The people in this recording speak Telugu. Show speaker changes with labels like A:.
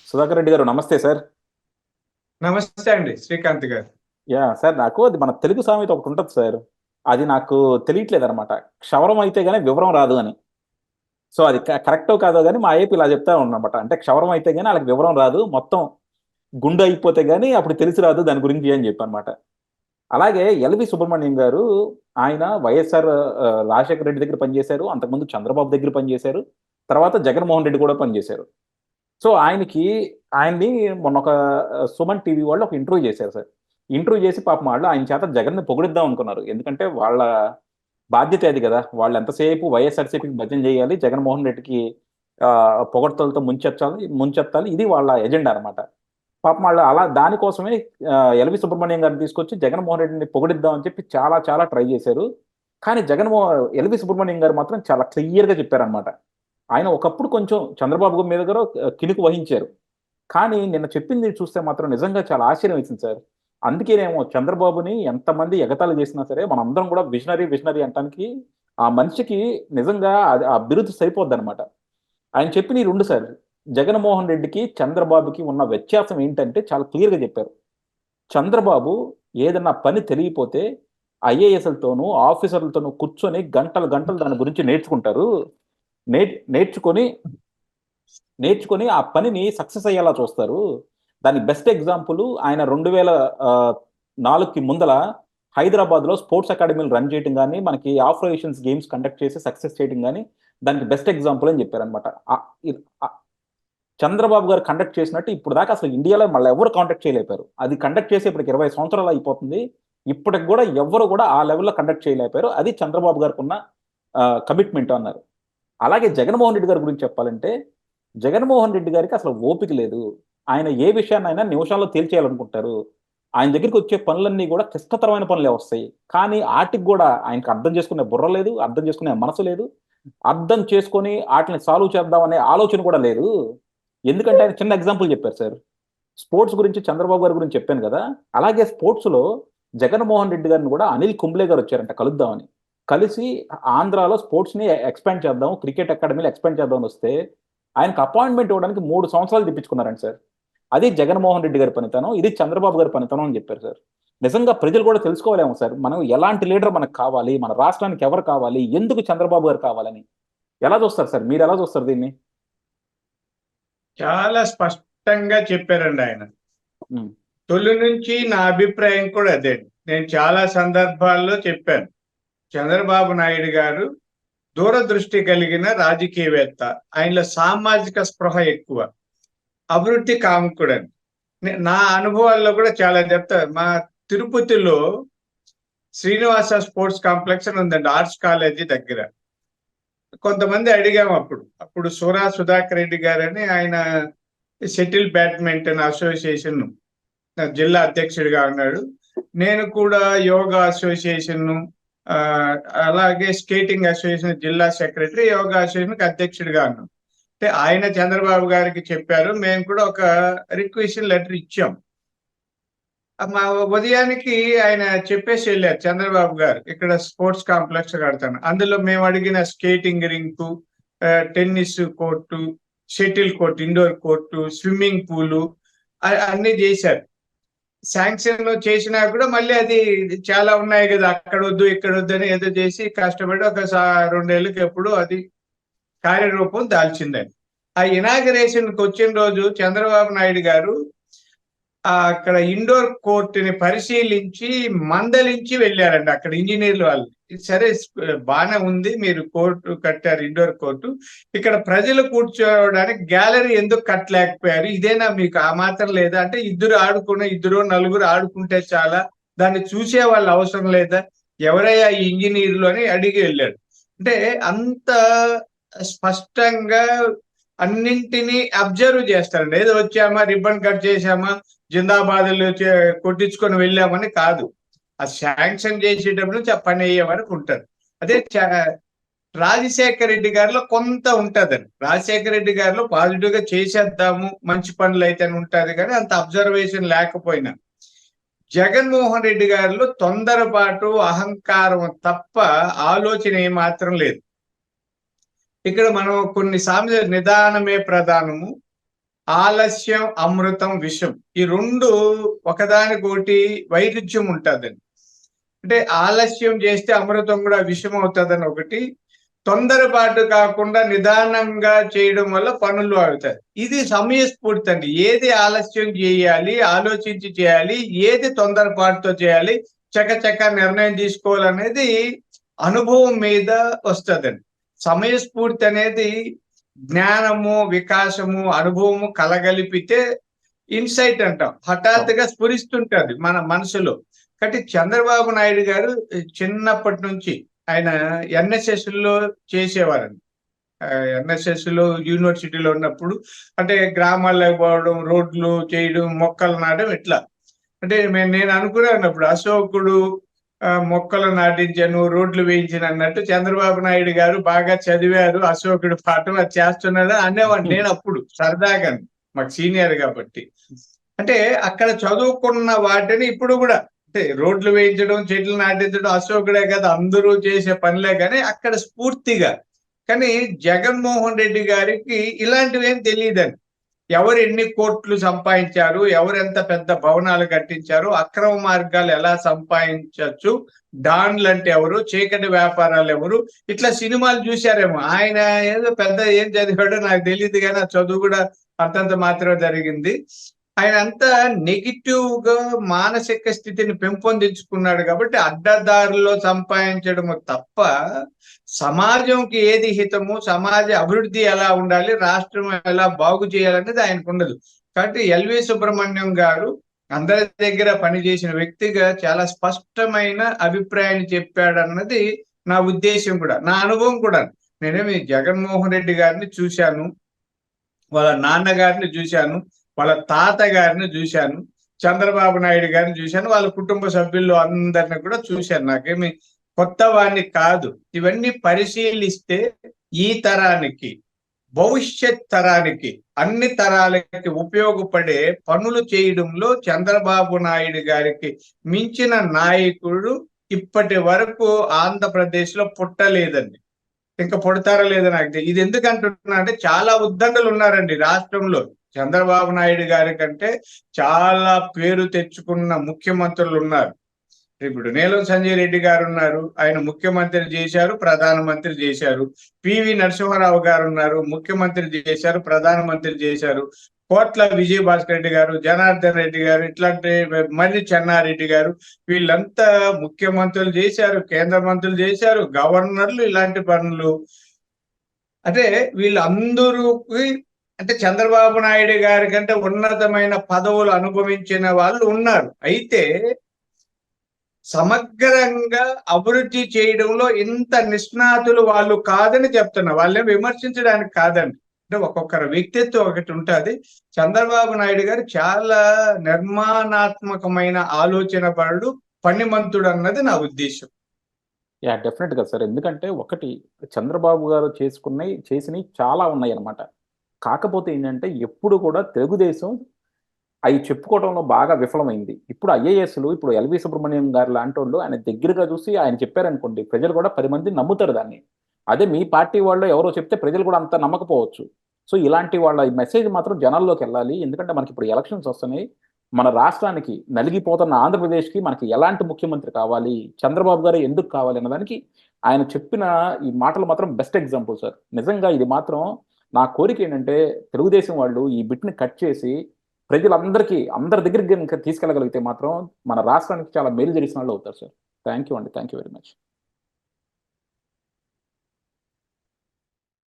A: సుధాకర్ రెడ్డి గారు నమస్తే సార్.
B: నమస్తే అండి శ్రీకాంత్ గారు.
A: సార్, నాకు అది మన తెలుగు సామెత ఒకటి ఉంటుంది సార్. అది నాకు తెలియట్లేదు అనమాట. క్షవరం అయితే గానీ వివరం రాదు అని. సో అది కరెక్టో కాదో గానీ మా ఏపీ ఇలా చెప్తా ఉన్నమాట. అంటే క్షవరం అయితే గానీ వాళ్ళకి వివరం రాదు, మొత్తం గుండె అయిపోతే గానీ అప్పుడు తెలిసి రాదు దాని గురించి అని చెప్పనమాట. అలాగే ఎల్వి సుబ్రహ్మణ్యం గారు, ఆయన వైఎస్ఆర్ రాజశేఖర రెడ్డి దగ్గర పనిచేశారు, అంతకుముందు చంద్రబాబు దగ్గర పనిచేశారు, తర్వాత జగన్మోహన్ రెడ్డి కూడా పనిచేశారు. సో ఆయన్ని మొన్న ఒక సుమన్ టీవీ వాళ్ళు ఒక ఇంటర్వ్యూ చేశారు సార్. ఇంటర్వ్యూ చేసి పాపం వాళ్ళు ఆయన చేత జగన్ని పొగిడిద్దాం అనుకున్నారు. ఎందుకంటే వాళ్ళ బాధ్యత అది కదా. వాళ్ళు ఎంతసేపు వైఎస్ఆర్సీపీకి భజన చేయాలి, జగన్మోహన్ రెడ్డికి పొగడ్తలతో ముంచెత్తాలి, ఇది వాళ్ళ ఎజెండా అనమాట. పాపం వాళ్ళు అలా దానికోసమే ఎల్వి సుబ్రహ్మణ్యం గారిని తీసుకొచ్చి జగన్మోహన్ రెడ్డిని పొగిడిద్దాం అని చెప్పి చాలా చాలా ట్రై చేశారు. కానీ ఎల్వి సుబ్రహ్మణ్యం గారు మాత్రం చాలా క్లియర్గా చెప్పారనమాట. ఆయన ఒకప్పుడు కొంచెం చంద్రబాబు మీద కూడా కినుకు వహించారు. కానీ నిన్న చెప్పింది చూస్తే మాత్రం నిజంగా చాలా ఆశ్చర్యం వేసింది సార్. అందుకేనేమో చంద్రబాబుని ఎంతమంది ఎగతాళి చేసినా సరే మనందరం కూడా విజనరీ విజనరీ అంటానికి ఆ మనిషికి నిజంగా ఆ బిరుదు సరిపోద్ది అనమాట. ఆయన చెప్పిన ఈ రెండు సార్, జగన్మోహన్ రెడ్డికి చంద్రబాబుకి ఉన్న వ్యత్యాసం ఏంటంటే చాలా క్లియర్గా చెప్పారు. చంద్రబాబు ఏదన్నా పని తెలియపోతే ఐఏఎస్లతోనూ ఆఫీసర్లతోనూ కూర్చొని గంటలు గంటలు దాని గురించి నేర్చుకుంటారు. నేర్చుకొని నేర్చుకొని ఆ పనిని సక్సెస్ అయ్యేలా చూస్తారు. దానికి బెస్ట్ ఎగ్జాంపుల్ ఆయన 2004కి ముందల హైదరాబాద్లో స్పోర్ట్స్ అకాడమీలు రన్ చేయడం కానీ, మనకి ఆపరేషన్స్ గేమ్స్ కండక్ట్ చేసి సక్సెస్ చేయడం కానీ దానికి బెస్ట్ ఎగ్జాంపుల్ అని చెప్పారనమాట. చంద్రబాబు గారు కండక్ట్ చేసినట్టు ఇప్పుడు దాకా అసలు ఇండియాలో మళ్ళీ ఎవరు కాంటాక్ట్ చేయలేపారు. అది కండక్ట్ చేసి ఇప్పటికి 20 సంవత్సరాలు అయిపోతుంది. ఇప్పటికి కూడా ఎవరు కూడా ఆ లెవెల్లో కండక్ట్ చేయలేపారు. అది చంద్రబాబు గారికి ఉన్న కమిట్మెంట్ అన్నారు. అలాగే జగన్మోహన్ రెడ్డి గారి గురించి చెప్పాలంటే, జగన్మోహన్ రెడ్డి గారికి అసలు ఓపిక లేదు. ఆయన ఏ విషయాన్నైనా నిమిషాల్లో తేల్చేయాలనుకుంటారు. ఆయన దగ్గరికి వచ్చే పనులన్నీ కూడా క్లిష్టతరమైన పనులే వస్తాయి. కానీ ఆటికి కూడా ఆయనకు అర్థం చేసుకునే బుర్ర లేదు, అర్థం చేసుకునే మనసు లేదు, అర్థం చేసుకొని వాటిని సాల్వ్ చేద్దామనే ఆలోచన కూడా లేదు. ఎందుకంటే ఆయన చిన్న ఎగ్జాంపుల్ చెప్పారు సార్. స్పోర్ట్స్ గురించి చంద్రబాబు గారి గురించి చెప్పాను కదా. అలాగే స్పోర్ట్స్లో జగన్మోహన్ రెడ్డి గారిని కూడా అనిల్ కుంబ్లే గారు వచ్చారంట కలుద్దామని. కలిసి ఆంధ్రాలో స్పోర్ట్స్ని ఎక్స్పాండ్ చేద్దాం, క్రికెట్ అకాడమీలో ఎక్స్పాండ్ చేద్దామని వస్తే ఆయనకు అపాయింట్మెంట్ ఇవ్వడానికి 3 సంవత్సరాలు తెప్పించుకున్నారండి సార్. అది జగన్మోహన్ రెడ్డి గారి పనితనం, ఇది చంద్రబాబు గారి పనితనం అని చెప్పారు సార్. నిజంగా ప్రజలు కూడా తెలుసుకోవాలేమో సార్, మనం ఎలాంటి లీడర్ మనకు కావాలి, మన రాష్ట్రానికి ఎవరు కావాలి, ఎందుకు చంద్రబాబు గారు కావాలని. ఎలా చూస్తారు సార్, మీరు ఎలా చూస్తారు దీన్ని?
B: చాలా స్పష్టంగా చెప్పారండి ఆయన.
A: ఉమ్,
B: తొలి నుంచి నా అభిప్రాయం కూడా అదే. నేను చాలా సందర్భాల్లో చెప్పాను, చంద్రబాబు నాయుడు గారు దూరదృష్టి కలిగిన రాజకీయవేత్త. ఆయనలో సామాజిక స్పృహ ఎక్కువ, అభివృద్ధి కాముకుడని నా అనుభవాల్లో కూడా చాలా చెప్తా. మా తిరుపతిలో శ్రీనివాస స్పోర్ట్స్ కాంప్లెక్స్ అని ఉందండి, ఆర్ట్స్ కాలేజీ దగ్గర. కొంతమంది అడిగాము అప్పుడు సూరా సుధాకర్ రెడ్డి గారని ఆయన షటిల్ బ్యాడ్మింటన్ అసోసియేషన్ జిల్లా అధ్యక్షుడిగా ఉన్నాడు. నేను కూడా యోగా అసోసియేషన్, అలాగే స్కేటింగ్ అసోసియేషన్ జిల్లా సెక్రటరీ, యోగా అసోసియేషన్ అధ్యక్షుడిగా ఉన్నాను. అంటే ఆయన చంద్రబాబు గారికి చెప్పారు, మేము కూడా ఒక రిక్వెషన్ లెటర్ ఇచ్చాం. మా ఉదయానికి ఆయన చెప్పేసి వెళ్ళారు చంద్రబాబు గారు, ఇక్కడ స్పోర్ట్స్ కాంప్లెక్స్ కడతాను. అందులో మేము అడిగిన skating rink, tennis court, shuttle court, indoor court, swimming pool అన్ని చేశారు. శాంక్షన్ చేసినా కూడా మళ్ళీ అది చాలా ఉన్నాయి కదా, అక్కడ వద్దు ఇక్కడ వద్దు అని ఏదో చేసి కష్టపడి ఒక 2 ఏళ్ళకి ఎప్పుడు అది కార్యరూపం దాల్చిందని. ఆ ఇనాగరేషన్కి వచ్చిన రోజు చంద్రబాబు నాయుడు గారు అక్కడ ఇండోర్ కోర్టుని పరిశీలించి మందలించి వెళ్ళారండి. అక్కడ ఇంజనీర్లు వాళ్ళు, సరే బాగానే ఉంది, మీరు కోర్టు కట్టారు, ఇండోర్ కోర్టు, ఇక్కడ ప్రజలు కూర్చోవడానికి గ్యాలరీ ఎందుకు కట్టలేకపోయారు, ఇదేనా మీకు ఆ మాత్రం లేదా అంటే, ఇద్దరు నలుగురు ఆడుకుంటే చాలా, దాన్ని చూసే వాళ్ళు అవసరం లేదా, ఎవరయ్యా ఈ ఇంజనీర్లు అని అడిగి వెళ్ళాడు. అంటే అంత స్పష్టంగా అన్నింటినీ అబ్జర్వ్ చేస్తారండి. ఏదో వచ్చామా రిబ్బన్ కట్ చేసామా జిందాబాదులు కొట్టించుకొని వెళ్ళామని కాదు, ఆ శాంక్షన్ చేసేటప్పుడు పని అయ్యే వరకు ఉంటారు. అదే రాజశేఖర రెడ్డి గారిలో కొంత ఉంటదండి. రాజశేఖర రెడ్డి గారిలో పాజిటివ్ గా చేసేద్దాము మంచి పనులు అయితే ఉంటది, కానీ అంత అబ్జర్వేషన్ లేకపోయినా, జగన్మోహన్ రెడ్డి గారిలో తొందరపాటు, అహంకారం తప్ప ఆలోచన ఏమాత్రం లేదు. ఇక్కడ మనం కొన్ని సామెతలు, నిదానమే ప్రధానము, ఆలస్యం అమృతం విషం, ఈ రెండు ఒకదానికొకటి వైరుధ్యం ఉంటుందండి. అంటే ఆలస్యం చేస్తే అమృతం కూడా విషం అవుతుందని ఒకటి, తొందరపాటు కాకుండా నిదానంగా చేయడం వల్ల పనులు అవుతాయి. ఇది సమయస్ఫూర్తి అండి. ఏది ఆలస్యం చేయాలి, ఆలోచించి చేయాలి, ఏది తొందరపాటుతో చేయాలి, చకచక నిర్ణయం తీసుకోవాలనేది అనుభవం మీద వస్తుందండి. సమయస్ఫూర్తి అనేది జ్ఞానము, వికాసము, అనుభవము కలగలిపితే ఇన్సైట్ అంటాం. హఠాత్తుగా స్ఫురిస్తుంటది మన మనసులో. కాబట్టి చంద్రబాబు నాయుడు గారు చిన్నప్పటి నుంచి ఆయన ఎన్ఎస్ఎస్ లో చేసేవారండి. ఎన్ఎస్ఎస్ లో యూనివర్సిటీలో ఉన్నప్పుడు అంటే గ్రామాలకు పోవడం, రోడ్లు చేయడం, మొక్కలు నాటడం, ఇట్లా. అంటే నేను అనుకున్నాను అశోకుడు మొక్కలు నాటించాను, రోడ్లు వేయించాను అన్నట్టు చంద్రబాబు నాయుడు గారు బాగా చదివారు, అశోకుడు పాఠం అది చేస్తున్నాడు అనేవాడిని నేను అప్పుడు సరదాగా, మాకు సీనియర్ కాబట్టి. అంటే అక్కడ చదువుకున్న వాటిని ఇప్పుడు కూడా అంటే రోడ్లు వేయించడం, చెట్లు నాటించడం అశోకుడే కదా అందరూ చేసే పనిలే, కానీ అక్కడ స్ఫూర్తిగా. కానీ జగన్మోహన్ రెడ్డి గారికి ఇలాంటివి ఏం తెలియదండి. ఎవరు ఎన్ని కోట్లు సంపాదించారు, ఎవరు ఎంత పెద్ద భవనాలు కట్టించారు, అక్రమ మార్గాలు ఎలా సంపాదించవచ్చు, డాన్లు అంటే ఎవరు, చీకటి వ్యాపారాలు ఎవరు, ఇట్లా సినిమాలు చూశారేమో. ఆయన ఏదో పెద్ద ఏం చదివాడో నాకు తెలియదు, కానీ ఆ చదువు కూడా అంతంత మాత్రమే జరిగింది. ఆయన అంతా నెగిటివ్ గా మానసిక స్థితిని పెంపొందించుకున్నాడు కాబట్టి అడ్డదారుల్లో సంపాదించడము తప్ప సమాజంకి ఏది హితము, సమాజ అభివృద్ధి ఎలా ఉండాలి, రాష్ట్రం ఎలా బాగు చేయాలనేది ఆయనకు ఉండదు. కాబట్టి ఎల్వి సుబ్రహ్మణ్యం గారు అందరి దగ్గర పనిచేసిన వ్యక్తిగా చాలా స్పష్టమైన అభిప్రాయాన్ని చెప్పాడన్నది నా ఉద్దేశం కూడా, నా అనుభవం కూడా. నేనేమి జగన్మోహన్ రెడ్డి గారిని చూశాను, వాళ్ళ నాన్నగారిని చూశాను, వాళ్ళ తాత గారిని చూశాను, చంద్రబాబు నాయుడు గారిని చూశాను, వాళ్ళ కుటుంబ సభ్యుల్లో అందరిని కూడా చూశాను. నాకేమి కొత్త వాడిని కాదు. ఇవన్నీ పరిశీలిస్తే ఈ తరానికి, భవిష్యత్ తరానికి, అన్ని తరాలకి ఉపయోగపడే పనులు చేయడంలో చంద్రబాబు నాయుడు గారికి మించిన నాయకుడు ఇప్పటి వరకు ఆంధ్రప్రదేశ్ లో పుట్టలేదండి. ఇంకా పుడతారా లేదా నాకు తెలియదు. ఇది ఎందుకు అంటున్నా అంటే చాలా ఉద్దండులు ఉన్నారండి రాష్ట్రంలో. చంద్రబాబు నాయుడు గారి కంటే చాలా పేరు తెచ్చుకున్న ముఖ్యమంత్రులు ఉన్నారు. ఇప్పుడు నీలం సంజయ్ రెడ్డి గారు ఉన్నారు, ఆయన ముఖ్యమంత్రి చేశారు, ప్రధానమంత్రి చేశారు. పివి నరసింహారావు గారు ఉన్నారు, ముఖ్యమంత్రి చేశారు, ప్రధానమంత్రి చేశారు. కోట్ల విజయభాస్కర్ రెడ్డి గారు, జనార్దన్ రెడ్డి గారు, ఇట్లాంటి మర్రి చెన్నారెడ్డి గారు, వీళ్ళంతా ముఖ్యమంత్రులు చేశారు, కేంద్ర మంత్రులు చేశారు, గవర్నర్లు, ఇలాంటి పనులు. అంటే వీళ్ళందరూకి అంటే చంద్రబాబు నాయుడు గారి కంటే ఉన్నతమైన పదవులు అనుభవించిన వాళ్ళు ఉన్నారు. అయితే సమగ్రంగా అభివృద్ధి చేయడంలో ఇంత నిష్ణాతులు వాళ్ళు కాదని చెప్తున్నా. వాళ్ళని విమర్శించడానికి కాదండి. అంటే ఒక్కొక్కరి వ్యక్తిత్వం ఒకటి ఉంటుంది. చంద్రబాబు నాయుడు గారు చాలా నిర్మాణాత్మకమైన ఆలోచన పరుడు, పనిమంతుడు అన్నది నా ఉద్దేశం.
A: యా డెఫినెట్ గా సార్. ఎందుకంటే ఒకటి చంద్రబాబు గారు చేసినవి చాలా ఉన్నాయి అన్నమాట. కాకపోతే ఏంటంటే ఎప్పుడు కూడా తెలుగుదేశం అవి చెప్పుకోవడంలో బాగా విఫలమైంది. ఇప్పుడు ఐఏఎస్లు, ఇప్పుడు ఎల్వి సుబ్రహ్మణ్యం గారు లాంటి వాళ్ళు ఆయన దగ్గరగా చూసి ఆయన చెప్పారనుకోండి, ప్రజలు కూడా 10 మంది నమ్ముతారు దాన్ని. అదే మీ పార్టీ వాళ్ళు ఎవరో చెప్తే ప్రజలు కూడా అంత నమ్మకపోవచ్చు. సో ఇలాంటి వాళ్ళ మెసేజ్ మాత్రం జనాల్లోకి వెళ్ళాలి. ఎందుకంటే మనకి ఇప్పుడు ఎలక్షన్స్ వస్తున్నాయి. మన రాష్ట్రానికి నలిగిపోతున్న ఆంధ్రప్రదేశ్కి మనకి ఎలాంటి ముఖ్యమంత్రి కావాలి, చంద్రబాబు గారు ఎందుకు కావాలి అన్నదానికి ఆయన చెప్పిన ఈ మాటలు మాత్రం బెస్ట్ ఎగ్జాంపుల్ సార్. నిజంగా ఇది మాత్రం నా కోరిక ఏంటంటే తెలుగుదేశం వాళ్ళు ఈ బిట్ని కట్ చేసి ప్రజలందరికీ అందరి దగ్గరికి తీసుకెళ్ళగలిగితే మాత్రం మన రాష్ట్రానికి చాలా మేలు జరిగిన వాళ్ళు అవుతారు సార్. థ్యాంక్ యూ అండి. Thank you very much.